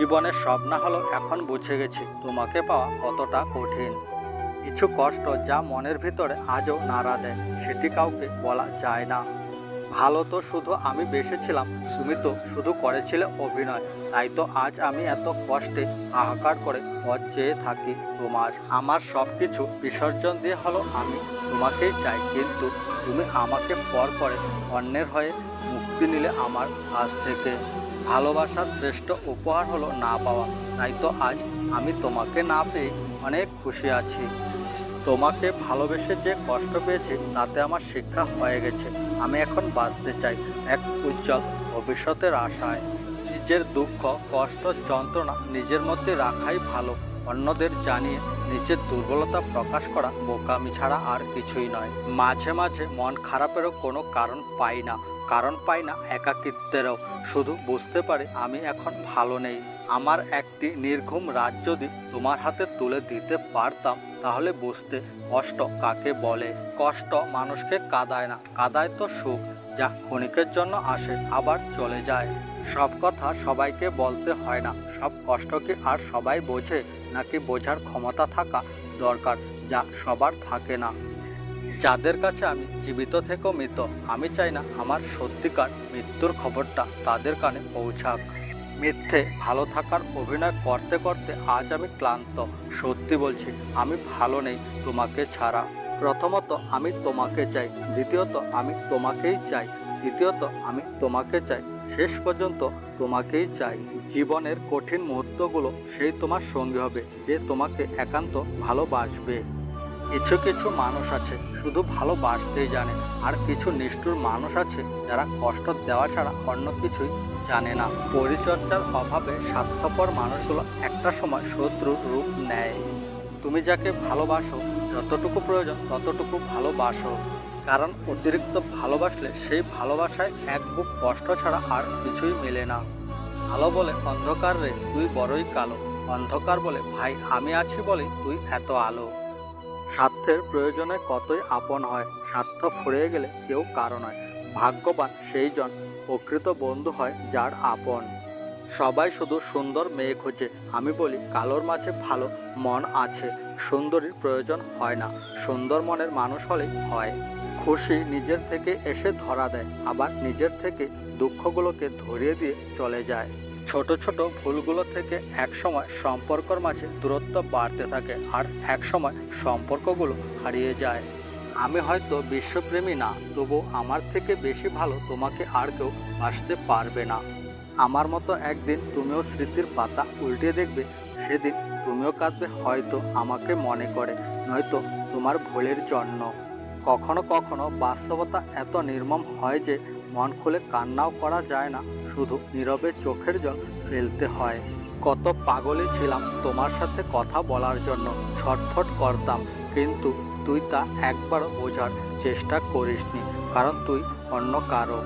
জীবনের সব না হলেও এখন বুঝে গেছি তোমাকে পাওয়া কতটা কঠিন। কিছু কষ্ট যা মনের ভিতরে আজও নাড়া দেয় সেটি কাউকে বলা যায় না। ভালো তো শুধু আমি বেসেছিলাম, তুমি তো শুধু করেছিলে অভিনয়। তাই তো আজ আমি এত কষ্টে হাহাকার করে পথ চেয়ে থাকি তোমার। আমার সব কিছু বিসর্জন দিয়ে হলো আমি তোমাকেই চাই, কিন্তু তুমি আমাকে পর করে অন্যের হয়ে মুক্তি নিলে আমার কাছ থেকে। ভালোবাসার শ্রেষ্ঠ উপহার হলো না পাওয়া। তাই তো আজ আমি তোমাকে না পেয়ে অনেক খুশি আছি। তোমাকে ভালোবেসে যে কষ্ট পেয়েছি তাতে আমার শিক্ষা হয়ে গেছে। আমি এখন বাঁচতে চাই এক উজ্জ্বল ভবিষ্যতের আশায়। নিজের দুঃখ, কষ্ট, যন্ত্রণা নিজের মধ্যে রাখাই ভালো। অন্যদের জানিয়ে নিজের দুর্বলতা প্রকাশ করা বোকামি ছাড়া আর কিছুই নয়। মাঝে মাঝে মন খারাপেরও কোনো কারণ পাই না একাকিত্বেরও। শুধু বুঝতে পারি আমি এখন ভালো নেই। আমার একটি নির্ঘুম রাত যদি তোমার হাতে তুলে দিতে পারতাম, তাহলে বুঝতে কষ্ট কাকে বলে। কষ্ট মানুষকে কাঁদায় না, কাঁদায় তো সুখ, যা ক্ষণিকের জন্য আসে আবার চলে যায়। সব কথা সবাইকে বলতে হয় না। সব কষ্ট কি আর সবাই বোঝে? নাকি বোঝার ক্ষমতা থাকা দরকার, যা সবার থাকে না। যাদের কাছে আমি জীবিত থেকেও মৃত, আমি চাই না আমার সত্যিকার মৃত্যুর খবরটা তাদের কানে পৌঁছাক। মিথ্যে ভালো থাকার অভিনয় করতে করতে আজ আমি ক্লান্ত। সত্যি বলছি, আমি ভালো নেই তোমাকে ছাড়া। প্রথমত আমি তোমাকে চাই, দ্বিতীয়ত আমি তোমাকেই চাই, তৃতীয়ত আমি তোমাকে চাই, শেষ পর্যন্ত তোমাকেই চাই। জীবনের কঠিন মুহূর্তগুলো সেই তোমার সঙ্গী হবে যে তোমাকে একান্ত ভালোবাসবে। কিছু কিছু মানুষ আছে শুধু ভালোবাসতেই জানে, আর কিছু নিষ্ঠুর মানুষ আছে যারা কষ্ট দেওয়া ছাড়া অন্য কিছুই জানে না। পরিচর্যার অভাবে স্বার্থপর মানুষগুলো একটা সময় শত্রুর রূপ নেয়। তুমি যাকে ভালোবাসো, যতটুকু প্রয়োজন ততটুকু ভালোবাসো, কারণ অতিরিক্ত ভালোবাসলে সেই ভালোবাসায় এক বুক কষ্ট ছাড়া আর কিছুই মেলে না। আলো বলে অন্ধকার রে তুই বড়ই কালো, অন্ধকার বলে ভাই আমি আছি বলে তুই এত আলো। স্বার্থের প্রয়োজনে কতই আপন হয়, স্বার্থ ফুরিয়ে গেলে কেউ কারো নয়। ভাগ্যবান সেই জন প্রকৃত বন্ধু হয় যার আপন। সবাই শুধু সুন্দর মেয়ে খোঁজে, আমি বলি কালোর মাঝে ভালো মন আছে। সুন্দরীর প্রয়োজন হয় না, সুন্দর মনের মানুষ হলেই হয়। খুশি নিজের থেকে এসে ধরা দেয়, আবার নিজের থেকে দুঃখগুলোকে ধরিয়ে দিয়ে চলে যায়। ছোট ছোট ভুলগুলো থেকে একসময় সম্পর্কের মাঝে দূরত্ব বাড়তে থাকে, আর একসময় সম্পর্কগুলো হারিয়ে যায়। আমি হয়তো বিশ্বপ্রেমী না, তবু আমার থেকে বেশি ভালো তোমাকে আর কেউ বাসতে পারবে না। আমার মতো একদিন তুমিও স্মৃতির পাতা উল্টে দেখবে, সেদিন তুমিও কাঁদবে, হয়তো আমাকে মনে করে, নয়তো তোমার ভুলের জন্য। কখনো কখনো বাস্তবতা এত নির্মম হয় যে মন খুলে কান্নাও করা যায় না, শুধু নীরবে চোখের জল ফেলতে হয়। কত পাগলই ছিলাম তোমার সাথে কথা বলার জন্য, ছটফট করতাম, কিন্তু তুই তা একবারও বোঝার চেষ্টা করিসনি, কারণ তুই অন্য কারো।